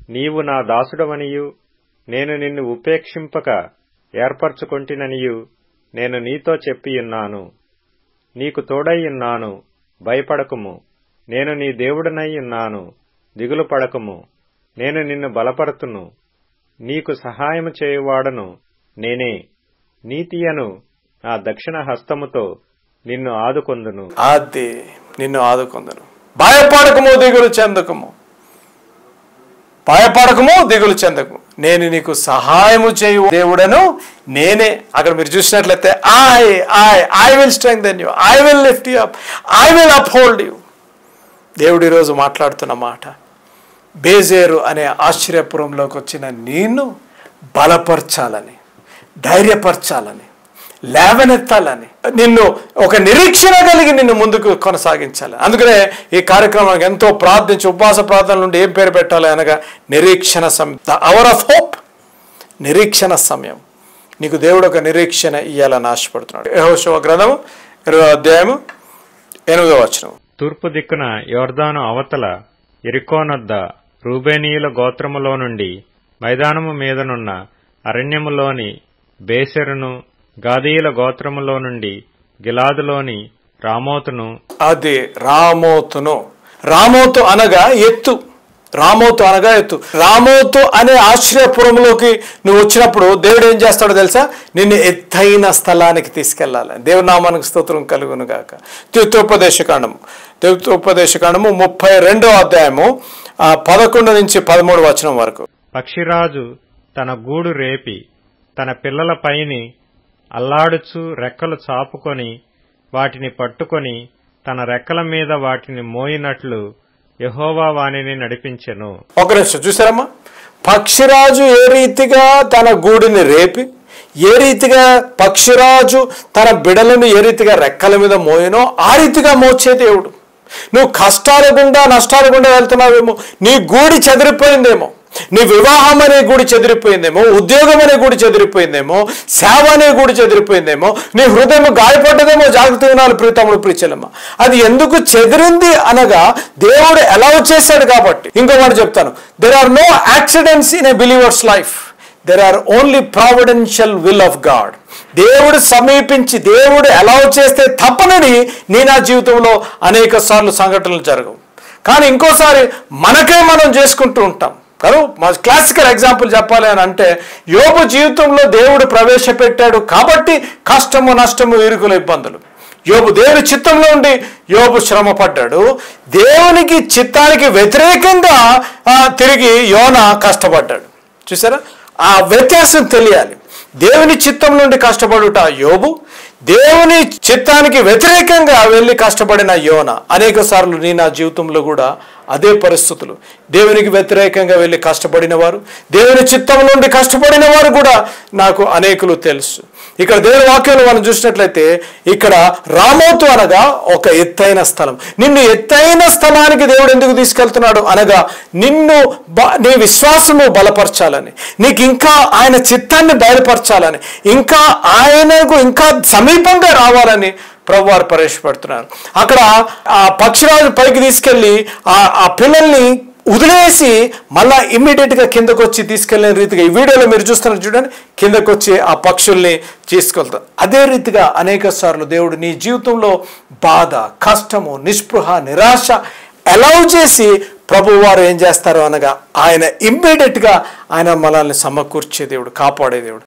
నీవు నా దాసుడవనియు నేను నిన్ను ఉపేక్షింపక ఏర్పరచుకొంటిననియు నేను నీతో చెప్పియున్నాను. నీకు తోడైయున్నాను, భయపడకుము. నేను నీ దేవుడనైయున్నాను, దిగులు పడకుము. నేను నిన్ను బలపరతును, నీకు సహాయము చేయువాడను నేనే. నీతియను నా దక్షిణ హస్తముతో నిన్ను ఆదుకొందును. నిన్ను ఆదుకొందును. భయపడకము, దిగులు చెందకము. భయపడకము, దిగులు చెందకము. నేను నీకు సహాయము చేయు దేవుడను నేనే. అక్కడ మీరు చూసినట్లయితే I will strengthen you, I will lift you up, I will uphold you. దేవుడు ఈరోజు మాట్లాడుతున్న మాట, బేజేరు అనే ఆశ్చర్యపురంలోకి వచ్చిన నిన్ను బలపరచాలని, ధైర్యపరచాలని, లేవనెత్తాలని, నిన్ను ఒక నిరీక్షణ కలిగి నిన్ను ముందుకు కొనసాగించాలి. అందుకనే ఈ కార్యక్రమానికి ఎంతో ప్రార్థించి ఉపవాస ప్రార్థనల నుండి ఏం పేరు పెట్టాలి అనగా నిరీక్షణ సమయం, ద అవర్ ఆఫ్ హోప్. నిరీక్షణ సమయం. నీకు దేవుడు ఒక నిరీక్షణ ఇయ్యాలని ఆశపడుతున్నాడు. యెహోషువ గ్రంథము 20వ అధ్యాయము 8వ వచనం. తూర్పు దిక్కున యోర్దాను అవతల యెరికోనొద్ద రూబేనీయుల గోత్రములో నుండి మైదానము మీదనున్న అరణ్యములోని బేసెరును, గాదీయుల గోత్రములో నుండి గిలాదులోని రామోతును. అది రామోతును. రామోతు అనగా ఎత్తు. రామోతు అనగా ఎత్తు. రామోతు అనే ఆశ్రయపురంలోకి నువ్వు వచ్చినప్పుడు దేవుడు ఏం చేస్తాడో తెలుసా? నిన్ను ఎత్తైన స్థలానికి తీసుకెళ్లాలి. దేవుని నామానికి స్తోత్రం కలుగును గాక. ద్వితీయోపదేశకాండము 32వ అధ్యాయము 11 నుంచి 13 వచనం వరకు. పక్షిరాజు తన గూడు రేపి తన పిల్లలపైని అల్లాడుచు రెక్కలు చాపుకొని వాటిని పట్టుకొని తన రెక్కల మీద వాటిని మోయినట్లు యెహోవా వానిని నడిపించెను. ఒక నిమిషం చూసారమ్మా, పక్షిరాజు ఏ రీతిగా తన గూడిని రేపి, ఏ రీతిగా పక్షిరాజు తన బిడలను ఏ రీతిగా రెక్కల మీద మోయనో ఆ రీతిగా మోచే దేవుడు. నువ్వు కష్టాల గుండా, నష్టాల గుండా వెళ్తున్నావేమో, నీ గూడి చెదిరిపోయిందేమో, నీ వివాహం అనే గూడి చెదిరిపోయిందేమో, ఉద్యోగం అనే గూడి చెదిరిపోయిందేమో, సేవ అనే గూడి చెదిరిపోయిందేమో, నీ హృదయం గాయపడ్డదేమో. జాగ్రత్తగా వినాలి ప్రియతముడు, ప్రియచెల్లెమ్మ. అది ఎందుకు చెదిరింది అనగా దేవుడు ఎలా చేశాడు కాబట్టి. ఇంకో మాట చెప్తాను, there are no accidents in a believers life, there are only providential will of God. దేవుడు సమీపించి దేవుడు ఎలా చేస్తే తప్పనని నా జీవితంలో అనేక సార్లు సంఘటనలు జరగవు. కానీ ఇంకోసారి మనకే మనం చేసుకుంటూ ఉంటాం కదా. మా క్లాసికల్ ఎగ్జాంపుల్ చెప్పాలి అని అంటే, యోబు జీవితంలో దేవుడు ప్రవేశపెట్టాడు కాబట్టి కష్టము, నష్టము, ఇరుకులు, ఇబ్బందులు. యోబు దేవుని చిత్తంలో ఉండి యోబు శ్రమ పడ్డాడు. దేవునికి చిత్తానికి వ్యతిరేకంగా తిరిగి యోనా కష్టపడ్డాడు. చూసారా, ఆ వ్యత్యాసం తెలియాలి. దేవుని చిత్తం నుండి కష్టపడుట యోబు, దేవుని చిత్తానికి వ్యతిరేకంగా వెళ్ళి కష్టపడిన యోనా. అనేక సార్లు నా జీవితంలో కూడా అదే పరిస్థితులు. దేవునికి వ్యతిరేకంగా వెళ్ళి కష్టపడిన వారు, దేవుని చిత్తం నుండి కష్టపడిన వారు కూడా నాకు అనేకులు తెలుసు. ఇక్కడ దేవుని వాక్యంలో మనం చూసినట్లయితే, ఇక్కడ రామోతు అనగా ఒక ఎత్తైన స్థలం. నిన్ను ఎత్తైన స్థలానికి దేవుడు ఎందుకు తీసుకెళ్తున్నాడు అనగా, నీ విశ్వాసము బలపరచాలని, నీకు ఇంకా ఆయన చిత్తాన్ని బయలుపరచాలని, ఇంకా ఆయనకు ఇంకా సమీపంగా రావాలని ప్రభువారు ప్రవేశపెడుతున్నారు. అక్కడ ఆ పక్షిరాజు పైకి తీసుకెళ్లి ఆ పిల్లల్ని వదిలేసి మళ్ళా ఇమ్మీడియట్గా కిందకు వచ్చి తీసుకెళ్లిన రీతిగా ఈ వీడియోలో మీరు చూస్తున్నారు చూడండి, కిందకు వచ్చి ఆ పక్షుల్ని తీసుకెళ్తారు. అదే రీతిగా అనేక సార్లు దేవుడు నీ జీవితంలో బాధ, కష్టము, నిస్పృహ, నిరాశ అలౌ చేసి ప్రభువారు ఏం చేస్తారు అనగా, ఆయన ఇమ్మీడియట్గా ఆయన మనల్ని సమకూర్చే దేవుడు, కాపాడే దేవుడు.